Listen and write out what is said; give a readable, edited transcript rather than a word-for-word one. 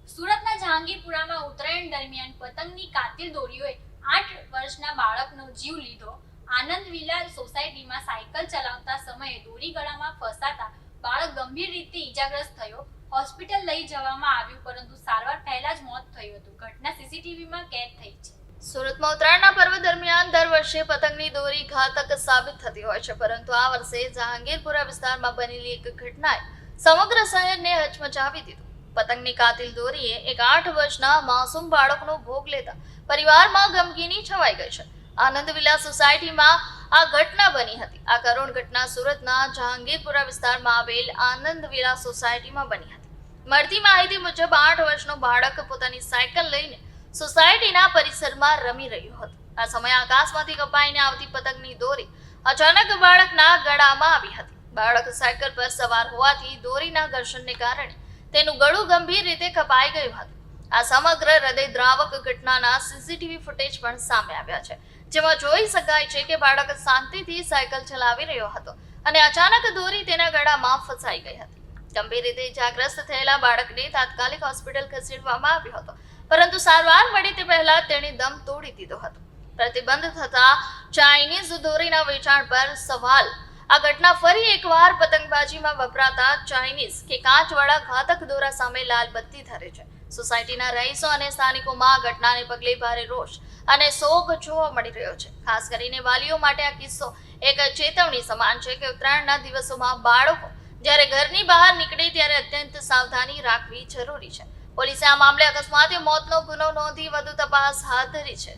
સુરતના જહાંગીરપુરામાં ઉત્તરાયણ દરમિયાન પતંગની કાતિલ દોરીઓએ 8 વર્ષના બાળકનો જીવ લીધો। આનંદ વિલા સોસાયટીમાં સાયકલ ચલાવતા સમયે દોરી ગળામાં ફસાતા બાળક ગંભીર રીતે ઈજાગ્રસ્ત થયો। હોસ્પિટલ લઈ જવામાં આવ્યું, પરંતુ સારવાર પહેલા જ મોત થયું હતું। ઘટના સીસીટીવીમાં કેદ થઈ છે। સુરતમાં ઉત્તરાયણના પર્વ દરમિયાન દર વર્ષે પતંગની દોરી ઘાતક સાબિત થતી હોય છે, પરંતુ આ વર્ષે જહાંગીરપુરા વિસ્તારમાં બનેલી એક ઘટનાએ સમગ્ર શહેરને હચમચાવી દીધું। પતંગની કાતિલ દોરીએ એક 8 વર્ષના માસૂમ બાળકનો ભોગ લેતા પરિવારમાં ગમગીની છવાઈ ગઈ છે। આનંદ વિલા સોસાયટીમાં આ ઘટના બની હતી। આ કરુણ ઘટના સુરતના જહાંગીરપુરા વિસ્તારમાં આવેલ આનંદ વિલા સોસાયટીમાં બની હતી। મળતી માહિતી મુજબ 8 વર્ષનો બાળક પોતાની સાયકલ લઈને સોસાયટીના પરિસરમાં રમી રહ્યો હતો। આ સમયે આકાશમાંથી કપાઈને આવતી પતંગની દોરી અચાનક બાળકના ગળામાં આવી હતી। બાળક સાયકલ પર સવાર હોવાથી દોરીના ઘર્ષણને કારણે તેનું ગળું ગંભીર રીતે કપાઈ ગયું હતું। આ સમગ્ર હૃદયદ્રાવક ઘટનાના સીસીટીવી ફૂટેજ પણ સામે આવ્યા છે, જેમાં જોઈ શકાય છે કે બાળક શાંતિથી સાયકલ ચલાવી રહ્યો હતો અને અચાનક દોરી તેના ગળામાં ફસાઈ ગઈ હતી। ગંભીર રીતે ઇજાગ્રસ્ત થયેલા બાળકને તાત્કાલિક હોસ્પિટલ ખસેડવામાં આવ્યો હતો, પરંતુ સારવાર મળી તે પહેલા તેણે દમ તોડી દીધો હતો। પ્રતિબંધ થતા ચાઇનીઝ દોરીના વેચાણ પર સવાલ। આ ઘટના ફરી એકવાર પતંગબાજીમાં વપરાતા ચાઇનીઝ કે કાચવાળા ઘાતક દોરા સામે લાલ બત્તી ધરે છે। સોસાયટીના રહીશો અને સ્થાનિકોમાં આ ઘટનાને પગલે ભારે રોષ અને શોક જોવા મળી રહ્યો છે। ખાસ કરીને વાલીઓ માટે આ કિસ્સો એક ચેતવણી સમાન છે કે ઉત્તરાયણના દિવસોમાં બાળકો જ્યારે ઘરની બહાર નીકળે ત્યારે અત્યંત સાવધાની રાખવી જરૂરી છે। પોલીસે આ મામલે અકસ્માતે મોતનો ગુનો નોંધી વધુ તપાસ હાથ ધરી છે।